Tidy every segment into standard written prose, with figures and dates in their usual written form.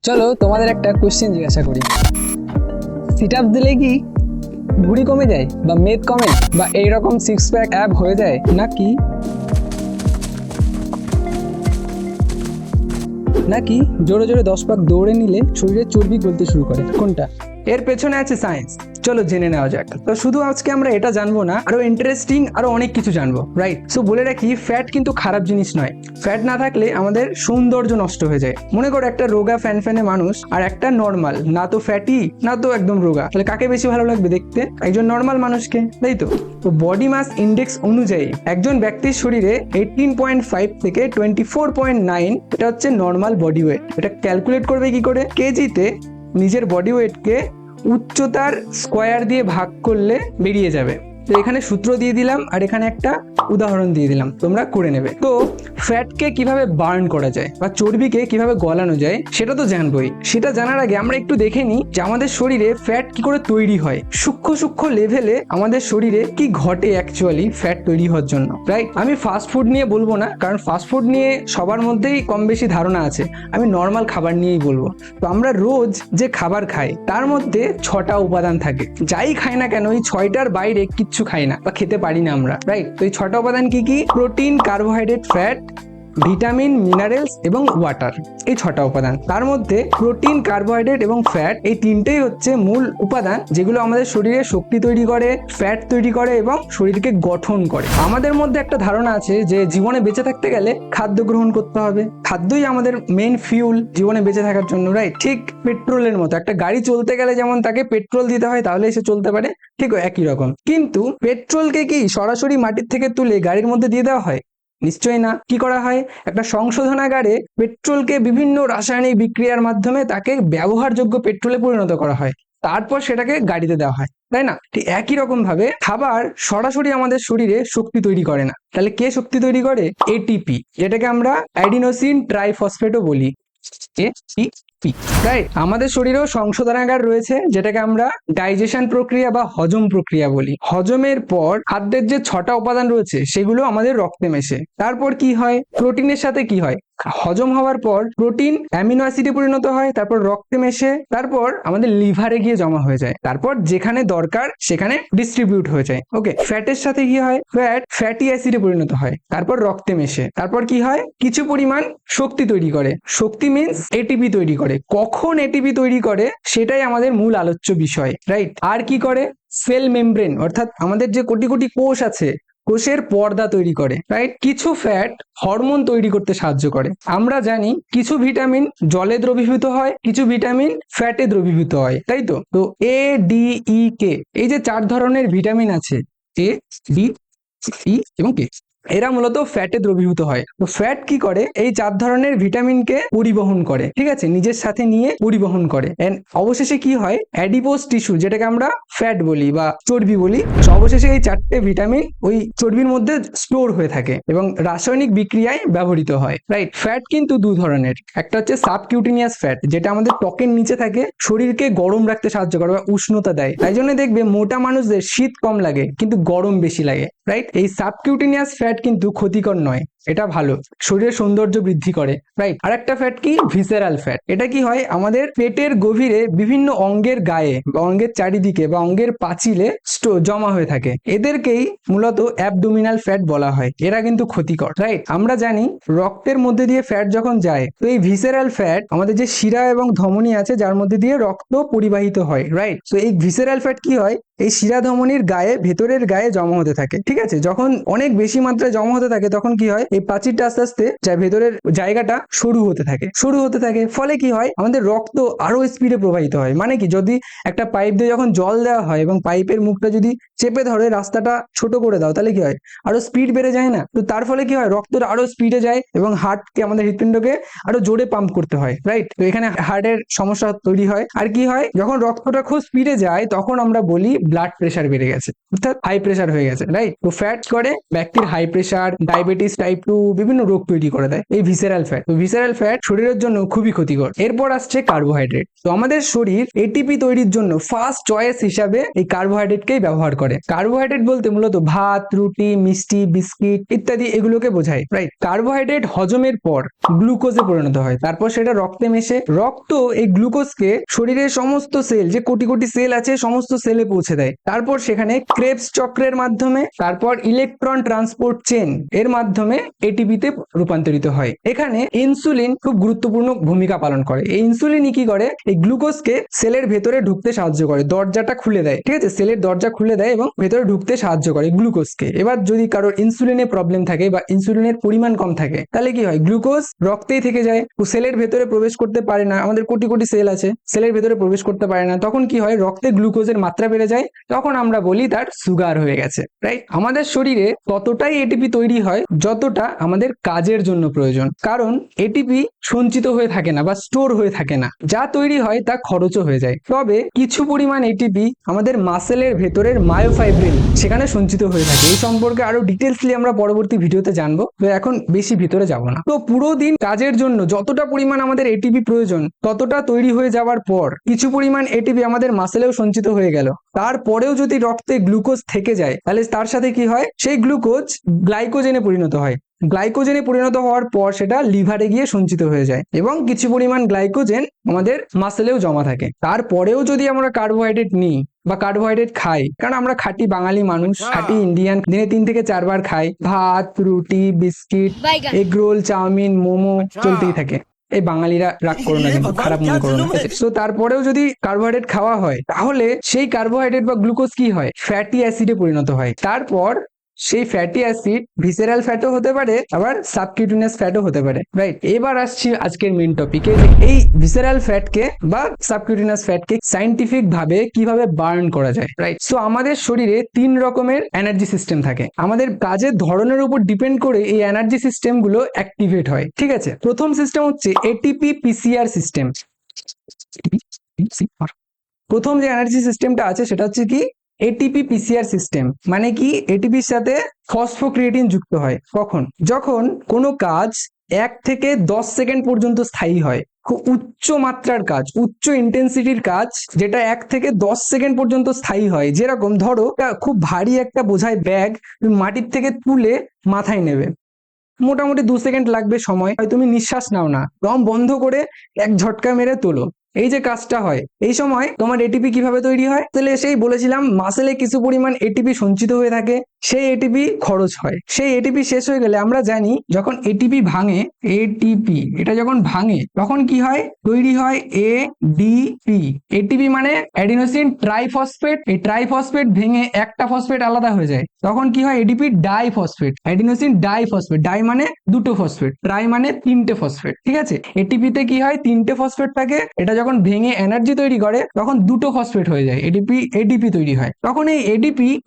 চলো তোমাদের একটা কোশ্চেন জিজ্ঞাসা করি। সিট আপ দিলে কি ভুঁড়ি কমে যায় বা মেদ কমে বা এইরকম সিক্স প্যাক অ্যাপ হয়ে যায় নাকি নাকি জোরে জোরে 10 পাক দৌড়ে নিলে শরীরের চর্বি গলতে শুরু করে? কোনটা? এর পেছনে আছে সায়েন্স। চলো জেনে নেওয়া যাক। তো শুধু আজকে আমরা এটা জানবো না, আরো ইন্টারেস্টিং আরো অনেক কিছু জানবো, রাইট? সো বলে রাখি, ফ্যাট কিন্তু খারাপ জিনিস নয়। ফ্যাট না থাকলে আমাদের সৌন্দর্য নষ্ট হয়ে যায়। মনে করো একটা রোগা ফ্যানফ্যানে মানুষ আর একটা নর্মাল, না তো ফ্যাটি না তো একদম রোগা, তাহলে কাকে বেশি ভালো লাগবে দেখতে? একজন নর্মাল মানুষকে, তাই তো? তো বডি মাস ইন্ডেক্স অনুযায়ী একজন ব্যক্তির শরীরে 18.5 থেকে 24.9 এটা হচ্ছে নর্মাল বডি ওয়েট। এটা ক্যালকুলেট করবে কি করে? কেজিতে নিজের বডি ওয়েটকে উচ্চতার স্কোয়ার দিয়ে ভাগ করলে বেরিয়ে যাবে। তো এখানে সূত্র দিয়ে দিলাম আর এখানে একটা উদাহরণ দিয়ে দিলাম, তোমরা করে নেবে। তো ফ্যাটকে কিভাবে বার্ন করা যায় বা চর্বিকে কিভাবে গলানো যায় সেটা তো জানবোই। সেটা জানার আগে আমরা একটু দেখে নিই যে আমাদের শরীরে ফ্যাট কি করে তৈরি হয়, সূক্ষ্ম সূক্ষ্ম লেভেলে আমাদের শরীরে কি ঘটে অ্যাকচুয়ালি ফ্যাট তৈরি হওয়ার জন্য, রাইট? আমি ফাস্ট ফুড নিয়ে বলবো না, কারণ ফাস্ট ফুড নিয়ে সবার মধ্যেই কম বেশি ধারণা আছে। আমি নর্মাল খাবার নিয়েই বলবো। তো আমরা রোজ যে খাবার খাই তার মধ্যে 6টা উপাদান থাকে। যাই খাই না কেন এই 6টার বাইরে কিচ্ছু খাই না বা খেতে পারি না আমরা, রাইট? তো এই 6টা উপাদান কি কি? Protein, carbohydrate, fat, vitamin, minerals এবং ওয়াটার। এই 6টা উপাদান। তার মধ্যে প্রোটিন, কার্বোহাইড্রেট এবং ফ্যাট এই তিনটেই হচ্ছে মূল উপাদান যেগুলো আমাদের শরীরে শক্তি তৈরি করে, ফ্যাট তৈরি করে এবং শরীরকে গঠন করে। আমাদের মধ্যে একটা ধারণা আছে যে জীবনে বেঁচে থাকতে গেলে খাদ্য গ্রহণ করতে হবে, খাদ্যই আমাদের মেইন ফিউল জীবনে বেঁচে থাকার জন্য, রাইট? ঠিক পেট্রোলের মতো, একটা গাড়ি চলতে গেলে যেমন তাকে পেট্রোল দিতে হয় তাহলে সে চলতে পারে, ঠিক একই রকম। কিন্তু পেট্রোলকে কি সরাসরি মাটির থেকে তুলে গাড়ির মধ্যে দিয়ে দেওয়া হয়? নিশ্চয়ই না। কি করা হয়? একটা সংশোধনাগারে পেট্রোলকে বিভিন্ন রাসায়নিক বিক্রিয়ার মাধ্যমে তাকে ব্যবহারযোগ্য পেট্রোলে পরিণত করা হয়, তারপর সেটাকে গাড়িতে দেওয়া হয়, তাই না? ঠিক একই রকম ভাবে খাবার সরাসরি আমাদের শরীরে শক্তি তৈরি করে না। তাহলে কে শক্তি তৈরি করে? এটিপি, যেটাকে আমরা অ্যাডিনোসিন ট্রাইফসফেটও বলি, এটিপি, রাইট? আমাদের শরীরেও সংশোধনাগার রয়েছে যেটাকে আমরা ডাইজেশন প্রক্রিয়া বা হজম প্রক্রিয়া বলি। হজমের পর খাদ্যের যে 6টা উপাদান রয়েছে সেগুলো আমাদের রক্তে মেশে। তারপর কি হয়? প্রোটিনের সাথে কি হয়? হজম হওয়ার পর প্রোটিন অ্যামিনো অ্যাসিডে পরিণত হয়, তারপর রক্তে মেশে, তারপর আমাদের লিভারে গিয়ে জমা হয়ে যায়, তারপর যেখানে দরকার সেখানে ডিস্ট্রিবিউট হয়ে যায়। ওকে, ফ্যাটের সাথে কি হয়? ফ্যাট ফ্যাটি অ্যাসিডে পরিণত হয়, তারপর রক্তে মেশে, তারপর কি হয়? কিছু পরিমাণ শক্তি তৈরি করে। শক্তি মিন্স এটিপি তৈরি করে। কখন এটিপি তৈরি করে সেটাই আমাদের মূল আলোচ্য বিষয়, রাইট? আর কি করে? সেল মেমব্রেন, অর্থাৎ আমাদের যে কোটি কোটি কোষ আছে, কোষের পর্দা তৈরি করে, রাইট? কিছু ফ্যাট হরমোন তৈরি করতে সাহায্য করে। আমরা জানি কিছু ভিটামিন জলে দ্রবীভূত হয়, কিছু ভিটামিন ফ্যাটে দ্রবীভূত হয়, তাই তো? তো এ, ডি, ই, কে, এই যে 4 ধরনের ভিটামিন আছে, এ, ডি, ই এবং কে, এরা মূলত ফ্যাটে দ্রবীভূত হয়। তো ফ্যাট কি করে? এই 4 ধরনের ভিটামিনকে পরিবহন করে, ঠিক আছে, নিজের সাথে নিয়ে পরিবহন করে। এন্ড অবশেষে কি হয়? অ্যাডিপোজ টিস্যু, যেটাকে আমরা ফ্যাট বলি বা চর্বি বলি, অবশেষে এই 4টে ভিটামিন ওই চর্বির মধ্যে স্টোর হয়ে থাকে এবং রাসায়নিক বিক্রিয়ায় ব্যবহৃত হয়, রাইট? ফ্যাট কিন্তু 2 ধরনের। একটা হচ্ছে সাবকিউটেনিয়াস ফ্যাট, যেটা আমাদের ত্বকের নিচে থাকে, শরীরকে গরম রাখতে সাহায্য করে বা উষ্ণতা দেয়। তাই জন্য দেখবে মোটা মানুষদের শীত কম লাগে কিন্তু গরম বেশি লাগে, রাইট? এই সাবকিউটেনিয়াস ফ্যাট কিন্তু ক্ষতিকর নয়, এটা ভালো, শরীরের সৌন্দর্য বৃদ্ধি করে, রাইট? আর একটা ফ্যাট কি? Visceral fat. এটা কি হয়? আমাদের পেটের গভীরে বিভিন্ন অঙ্গের গায়ে বা অঙ্গের চারিদিকে বা অঙ্গের পাঁচিলে জমা হয়ে থাকে, এদেরকেই মূলত অ্যাবডোমিনাল ফ্যাট বলা হয়। এরা কিন্তু ক্ষতিকর, রাইট? আমরা জানি রক্তের মধ্যে দিয়ে ফ্যাট যখন যায়, তো এই ভিসেরাল ফ্যাট আমাদের যে শিরা এবং ধমনী আছে যার মধ্যে দিয়ে রক্ত পরিবাহিত হয়, রাইট? তো এই ভিসেরাল ফ্যাট কি হয়? এই শিরা ধমনীর গায়ে, ভেতরের গায়ে জমা হতে থাকে, ঠিক আছে? যখন অনেক বেশি মাত্রায় জমা হতে থাকে তখন কি হয়? এই প্রাচীরটা আস্তে আস্তে যা ভেতরের জায়গাটা সরু হতে থাকে, ফলে কি হয়? আমাদের রক্ত আরো স্পিডে প্রবাহিত হয়। মানে কি? যদি একটা পাইপ দিয়ে যখন জল দেওয়া হয় এবং পাইপের মুখটা যদি চেপে ধরে রাস্তাটা ছোট করে দাও, তাহলে কি হয়? আরো স্পিড বেড়ে যায় না? তো তার ফলে কি হয়? রক্তটা আরো স্পিডে যায় এবং হার্টকে, আমাদের হৃৎপিণ্ডকে আরো জোরে পাম্প করতে হয়, রাইট? তো এখানে হার্টের সমস্যা তৈরি হয়। আর কি হয়? যখন রক্তটা খুব স্পিডে যায় তখন আমরা বলি ব্লাড প্রেশার বেড়ে গেছে, অর্থাৎ হাই প্রেশার হয়ে গেছে, রাইট? তো ফ্যাট করে ব্যক্তির হাই প্রেশার, ডায়াবেটিস টাইপ 2, বিভিন্ন রোগ তৈরি করে দেয় এই ভিসেরাল ফ্যাট। তো ভিসেরাল ফ্যাট শরীরের জন্য খুবই ক্ষতিকর। এরপর আসছে কার্বোহাইড্রেট। তো আমাদের শরীর এটিপি তৈরির জন্য ফার্স্ট চয়েস হিসাবে এই কার্বোহাইড্রেটকেই ব্যবহার করে। কার্বোহাইড্রেট বলতে মূলত ভাত, রুটি, মিষ্টি, বিস্কিট ইত্যাদি এগুলোকে বোঝায়, রাইট? কার্বোহাইড্রেট হজমের পর গ্লুকোজে পরিণত হয়, তারপর সেটা রক্তে মেশে। রক্ত এই গ্লুকোজকে শরীরের সমস্ত সেল, যে কোটি কোটি সেল আছে, সমস্ত সেলে পৌঁছে দেয়। তারপর সেখানে ক্রেবস চক্রের মাধ্যমে, তারপর ইলেকট্রন ট্রান্সপোর্ট চেন এর মাধ্যমে এটিপিতে রূপান্তরিত হয়। এখানে ইনসুলিন খুব গুরুত্বপূর্ণ ভূমিকা পালন করে। এই ইনসুলিনই কি করে, এই গ্লুকোজকে সেলের ভেতরে ঢুকতে সাহায্য করে, দরজাটা খুলে দেয়, ঠিক আছে? সেলের দরজা খুলে দেয় এবং ভেতরে ঢুকতে সাহায্য করে গ্লুকোজকে। এবার যদি কারোর ইনসুলিনের প্রবলেম থাকে বা ইনসুলিনের পরিমাণ কম থাকে, তাহলে কি হয়, গ্লুকোজ রক্তেই থেকে যায়, সেলের ভেতরে প্রবেশ করতে পারে না। আমাদের কোটি কোটি সেল আছে, সেলের ভেতরে প্রবেশ করতে পারে না। তখন কি হয়, রক্তে গ্লুকোজের মাত্রা বেড়ে যায়, তখন আমরা বলি তার সুগার হয়ে গেছে, রাইট? আমাদের শরীরে ততটাই এটিপি তৈরি হয় যতটা আমাদের কাজের জন্য প্রয়োজন, কারণ এটিপি সঞ্চিত হয়ে থাকে না বা স্টোর হয়ে থাকে না, যা তৈরি হয় তা খরচও হয়ে যায়। তবে কিছু পরিমাণ এটিপি আমাদের মাসেলের ভেতরের মায়োফাইব্রিন সেখানে সঞ্চিত হয়ে থাকে। এই সম্পর্কে আরো ডিটেলসলি আমরা পরবর্তী ভিডিওতে জানবো, তো এখন বেশি ভিতরে যাব না। তো পুরো দিন কাজের জন্য যতটা পরিমাণ আমাদের এটিপি প্রয়োজন, ততটা তৈরি হয়ে যাওয়ার পর কিছু পরিমাণ এটিপি আমাদের মাসেলেও সঞ্চিত হয়ে গেল। তারপরেও যদি রক্তে গ্লুকোজ থেকে যায়, তাহলে তার সাথে কি হয়, সেই গ্লুকোজ গ্লাইকোজেনে পরিণত হয়। গ্লাইকোজেনে পরিণত হওয়ার পর সেটা লিভারে গিয়ে সঞ্চিত হয়ে যায় এবং কিছু পরিমাণ গ্লাইকোজেন আমাদের মাসেলেও জমা থাকে। তারপরেও যদি আমরা কার্বোহাইড্রেট নিই বা কার্বোহাইড্রেট খাই, কারণ আমরা খাঁটি বাঙালি মানুষ, খাঁটি ইন্ডিয়ান, দিনে 3 থেকে 4 বার খাই, ভাত, রুটি, biscuit, egg roll, chowmein, momo চলতেই থাকে। এই বাঙালিরা রাগ করো না, কিন্তু খারাপ মনে করো না। তো তারপরেও যদি কার্বোহাইড্রেট খাওয়া হয়, তাহলে সেই কার্বোহাইড্রেট বা গ্লুকোজ কি হয়, ফ্যাটি অ্যাসিডে পরিণত হয়। তারপর সেই ফ্যাটি অ্যাসিড ভিসেরাল ফ্যাটও হতে পারে, আবার সাবকিউটেনিয়াস ফ্যাটও হতে পারে, রাইট? এবার আসছি আজকের মেইন টপিকে, যে এই ভিসেরাল ফ্যাটকে বা সাবকিউটেনিয়াস ফ্যাটকে সায়েন্টিফিক ভাবে কিভাবে বার্ন করা যায়, রাইট? সো আমাদের শরীরে 3 রকমের এনার্জি সিস্টেম থাকে। আমাদের কাজের ধরনের উপর ডিপেন্ড করে এই এনার্জি সিস্টেম গুলো অ্যাক্টিভেট হয়, ঠিক আছে? প্রথম সিস্টেম হচ্ছে এটিপি পিসিআর সিস্টেম। প্রথম যে এনার্জি সিস্টেমটা আছে সেটা হচ্ছে কি, এটিপি পিসিআর সিস্টেম। মানে কি, এটিপির সাথে ফসফোক্রিয়েটিন যুক্ত হয়। কখন? যখন কোনো কাজ 1 থেকে 10 সেকেন্ড পর্যন্ত স্থায়ী হয়। খুব উচ্চ মাত্রার কাজ, উচ্চ ইন্টেন্সিটির কাজ, যেটা 1 থেকে 10 সেকেন্ড পর্যন্ত স্থায়ী হয়। যেরকম ধরো খুব ভারী একটা বোঝাই ব্যাগ তুমি মাটির থেকে তুলে মাথায় নেবে, মোটামুটি 2 সেকেন্ড লাগবে সময়। হয় তুমি নিঃশ্বাস নাও না, দম বন্ধ করে এক ঝটকা মেরে তোলো, এই যে কাজটা হয়, এই সময় তোমার এটিপি কিভাবে তৈরি হয়? তাহলে সেই বলেছিলাম, মাসেলে কিছু পরিমাণ এটিপি সঞ্চিত হয়ে থাকে, সেই এটিপি খরচ হয়। সেই এটিপি শেষ হয়ে গেলে আমরা জানি, যখন এটিপি ভাঙে, এটিপি এটা যখন ভাঙে তখন কি হয়, তৈরি হয় এডিপি। এটিপি মানে অ্যাডিনোসিন ট্রাইফসফেট। এই ট্রাইফসফেট ভেঙে একটা ফসফেট আলাদা হয়ে যায়, তখন কি হয়, ADP diphosphate. Adenosine diphosphate, die মানে দুটো ফসফেট, ট্রাই মানে 3টে ফসফেট, ঠিক আছে? এটিপিতে কি হয়, 3টে ফসফেট থাকে, এটা যখন ভেঙে এনার্জি তৈরি করে তখন দুটো ফসফেট হয়ে যায়, এডিপি তৈরি হয়। তখন এই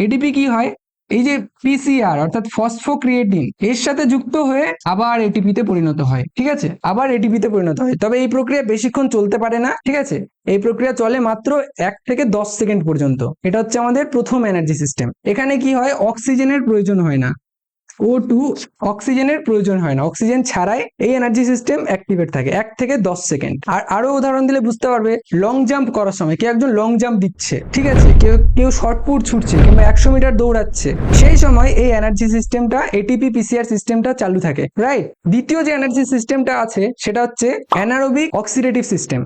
এডিপি কি হয়, এই যে পিসিআর অর্থাৎ ফসফোক্রিয়েটিন এর সাথে যুক্ত হয়ে আবার এটিপিতে পরিণত হয়, ঠিক আছে? আবার এটিপিতে পরিণত হয়। তবে এই প্রক্রিয়া বেশিক্ষণ চলতে পারে না, ঠিক আছে? এই প্রক্রিয়া চলে মাত্র 1 থেকে 10 সেকেন্ড পর্যন্ত। এটা হচ্ছে আমাদের প্রথম এনার্জি সিস্টেম। এখানে কি হয়, অক্সিজেনের প্রয়োজন হয় না, O2 অক্সিজেনের প্রয়োজন হয় না, অক্সিজেন ছাড়াই এই এনার্জি সিস্টেম অ্যাক্টিভেট থাকে 1 থেকে 10 সেকেন্ড। আর আরো উদাহরণ দিলে বুঝতে পারবে, লং জাম্প করার সময় কেউ একজন লং জাম্প দিচ্ছে, ঠিক আছে, কেউ শর্টপুট ছুটছে কিংবা 100 মিটার দৌড়াচ্ছে, সেই সময় এই এনার্জি সিস্টেমটা, এটিপি পিসিআর সিস্টেমটা চালু থাকে, রাইট? দ্বিতীয় যে এনার্জি সিস্টেমটা আছে সেটা হচ্ছে anaerobic oxidative system.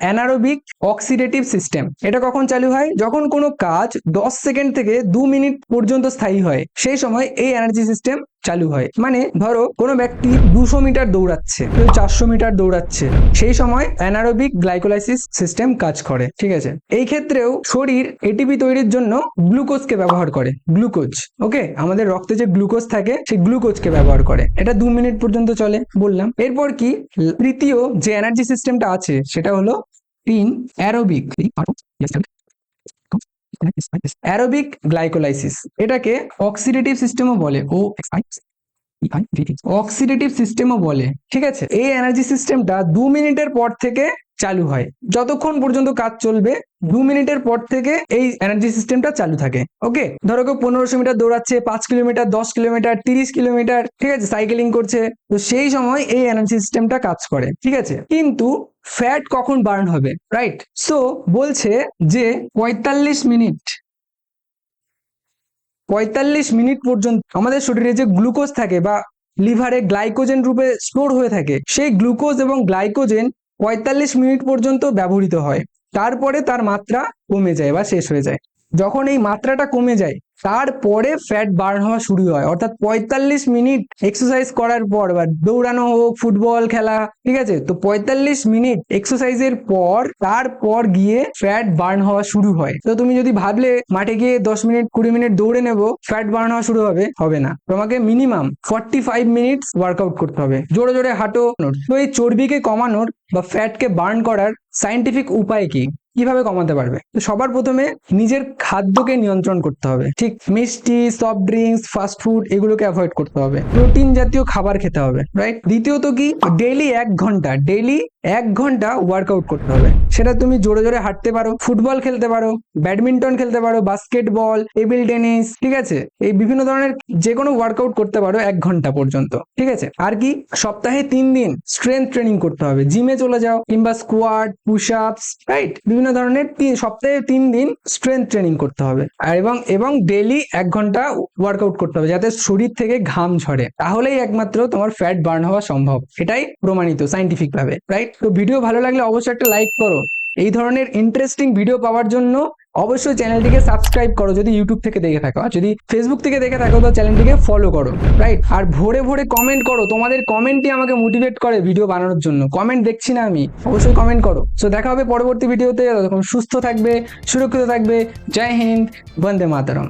Anaerobic oxidative system, এটা কখন চালু হয়, যখন কোনো কাজ 10 সেকেন্ড থেকে 2 মিনিট পর্যন্ত স্থায়ী হয়, সেই সময় এই এনার্জি সিস্টেম চালু হয়। মানে ধরো কোনো ব্যক্তি 200 মিটার দৌড়াচ্ছে, কেউ 400 মিটার দৌড়াচ্ছে, সেই সময় অ্যানারোবিক গ্লাইকোলাইসিস সিস্টেম কাজ করে, ঠিক আছে? এই ক্ষেত্রেও শরীর এটিপি তৈরির জন্য গ্লুকোজকে ব্যবহার করে। গ্লুকোজ, ওকে, আমাদের রক্তে যে গ্লুকোজ থাকে সেই গ্লুকোজকে ব্যবহার করে। এটা 2 মিনিট পর্যন্ত চলে বললাম। এরপর কি, তৃতীয় যে এনার্জি সিস্টেমটা আছে সেটা হলো অ্যারোবিক অ্যারোবিক গ্লাইকোলাইসিস। এটাকে অক্সিডেটিভ সিস্টেমও বলে, অক্সিডেটিভ সিস্টেমও বলে, ঠিক আছে? এই এনার্জি সিস্টেমটা 2 মিনিটের পর থেকে চালু হয়। যতক্ষণ পর্যন্ত কাজ চলবে 2 মিনিটের পর থেকে এই এনার্জি সিস্টেমটা চালু থাকে। ওকে, ধরো কেউ 1500 মিটার দৌড়াচ্ছে, 5 কিলোমিটার, 10 কিলোমিটার, 30 কিলোমিটার, ঠিক আছে, সাইকেলিং করছে, তো সেই সময় এই এনার্জি সিস্টেমটা কাজ করে। ঠিক আছে, কিন্তু ফ্যাট কখন বার্ন হবে, রাইট? সো বলছে যে 45 মিনিট পর্যন্ত আমাদের শরীরে যে গ্লুকোজ থাকে বা লিভারে গ্লাইকোজেন রূপে স্টোর হয়ে থাকে, সেই গ্লুকোজ এবং গ্লাইকোজেন 45 মিনিট পর্যন্ত ব্যবহৃত হয়। তারপরে তার মাত্রা কমে যায় বা শেষ হয়ে যায়। যখন এই মাত্রাটা কমে যায় তারপরে ফ্যাট বার্ন হওয়া শুরু হয়। অর্থাৎ 45 মিনিট এক্সারসাইজ করার পর বা দৌড়ানো হোক, ফুটবল খেলা, ঠিক আছে, তো 45 মিনিট এক্সারসাইজের পর তারপর গিয়ে ফ্যাট বার্ন হওয়া শুরু হয়। তো তুমি যদি ভাবলে মাঠে গিয়ে 10 মিনিট 20 মিনিট দৌড়ে নেবো, ফ্যাট বার্ন হওয়া শুরু হবে, হবে না। তোমাকে মিনিমাম 45 মিনিটস ওয়ার্কআউট করতে হবে, জোরে জোরে হাঁটো। তো এই চর্বিকে কমানোর বা ফ্যাটকে বার্ন করার সাইন্টিফিক উপায় কি, কিভাবে কমাতে পারবে? তো সবার প্রথমে নিজের খাদ্যকে নিয়ন্ত্রণ করতে হবে। ঠিক, মিষ্টি, সফট ড্রিঙ্কস, ফাস্ট ফুড এগুলোকে অ্যাভয়েড করতে হবে। প্রোটিন জাতীয় খাবার খেতে হবে, রাইট? দ্বিতীয়ত কি, ডেইলি 1 ঘন্টা ওয়ার্কআউট করতে হবে। সেটা তুমি জোরে জোরে হাঁটতে পারো, ফুটবল খেলতে পারো, ব্যাডমিন্টন খেলতে পারো, বাস্কেটবল, টেবিল টেনিস, ঠিক আছে, এই বিভিন্ন ধরনের যে কোনো ওয়ার্কআউট করতে পারো 1 ঘন্টা পর্যন্ত। ঠিক আছে, আর কি, সপ্তাহে 3 দিন স্ট্রেংথ ট্রেনিং করতে হবে। জিমে চলে যাও কিংবা স্কোয়াট, পুশ আপস, রাইট, বিভিন্ন ধরনের সপ্তাহে 3 দিন স্ট্রেংথ ট্রেনিং করতে হবে। আর এবং ডেইলি 1 ঘন্টা ওয়ার্কআউট করতে হবে, যাতে শরীর থেকে ঘাম ঝরে। তাহলেই একমাত্র তোমার ফ্যাট বার্ন হওয়া সম্ভব, এটাই প্রমাণিত সাইন্টিফিক ভাবে, রাইট? তো ভিডিও ভালো লাগলে অবশ্যই একটা লাইক করো। এই ধরনের ইন্টারেস্টিং ভিডিও পাওয়ার জন্য অবশ্যই চ্যানেলটিকে সাবস্ক্রাইব করো যদি ইউটিউব থেকে দেখে থাকো, আর যদি ফেসবুক থেকে দেখে থাকো তো চ্যানেলটিকে ফলো করো, রাইট? আর ভোরে ভোরে কমেন্ট করো, তোমাদের কমেন্টই আমাকে মোটিভেট করে ভিডিও বানানোর জন্য। কমেন্ট দেখছি না আমি, অবশ্যই কমেন্ট করো। সো দেখা হবে পরবর্তী ভিডিওতে, ততক্ষণ সুস্থ থাকবে, সুরক্ষিত থাকবে। জয় হিন্দ, বন্দে মাতরম।